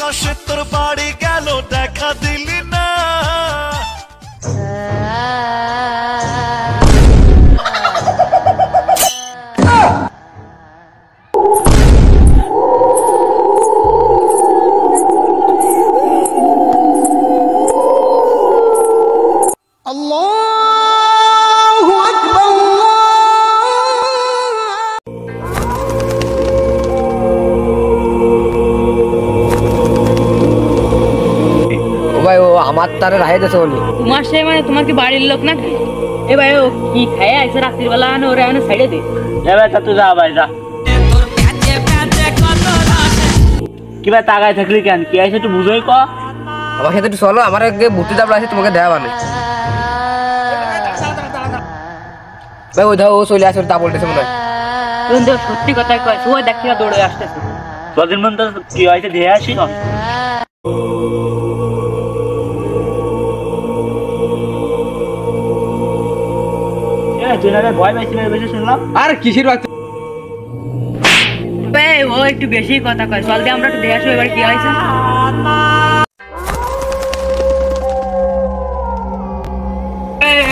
আকাশে তোর বাড়ি গেল দেখা দিলি না। আমার তারে রাহে দেছে বলি তোমার সেই মানে তোমার কি বাড়ির লোক নাকি? এ ভাই ও কি খায় আইছে রাত্রির বেলা আনো ওরে আনো সাইডে দে। এ ভাই তা তুই যা ভাই যা। কি ভাই তাকায় থাকলি কেন? কি আইছে একটু বুঝোই ক। আমার সাথে একটু চলো, আমার আগে ভূতি দাবলা আছে তোমাকে দেয়া মানে। ভাই ওই দাও ও চলে আসে তা বলতেছে মনে হয়। তুই তো সত্যি কথাই কইছ, ও দেখিয়া দৌড়ে আসতেছে। তোদের মন তো কি হইছে দেখে আসি। তুই না ভয় পাইছিস বেশি শুনলাম। আর কিসের বাচ্চা ভাই ও একটু বেশি কথা কয়, চল দে আমরা একটু দেখে আসি এবার কি হইছে।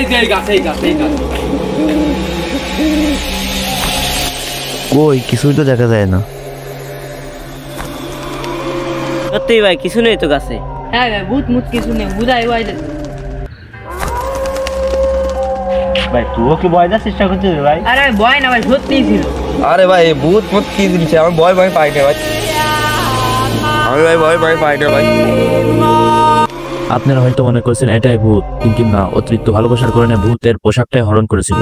এই যে গাছে কই কিছুই তো দেখা যায় না। সত্যি ভাই কিছু নেই তো গাছে। হ্যাঁ ভাই ভূত মুত কিছু নেই, বুঝাই ওয়াইছে। ভাই তুইও কি ভয় দেওয়ার চেষ্টা করছিস ভাই? আরে ভয় না ভাই, সত্যিই ছিল। আরে ভাই ভূত ভূত কি জিনিস, আমি ভয় পাই না ভাই, আমি ভাই ভয় পাই না ভাই। আপনারা হয়তো মনে করছেন এটাই ভূত, কিন্তু না, অতিরিক্ত ভালোবাসার কারণে ভূতের পোশাকটাই হরণ করেছিল।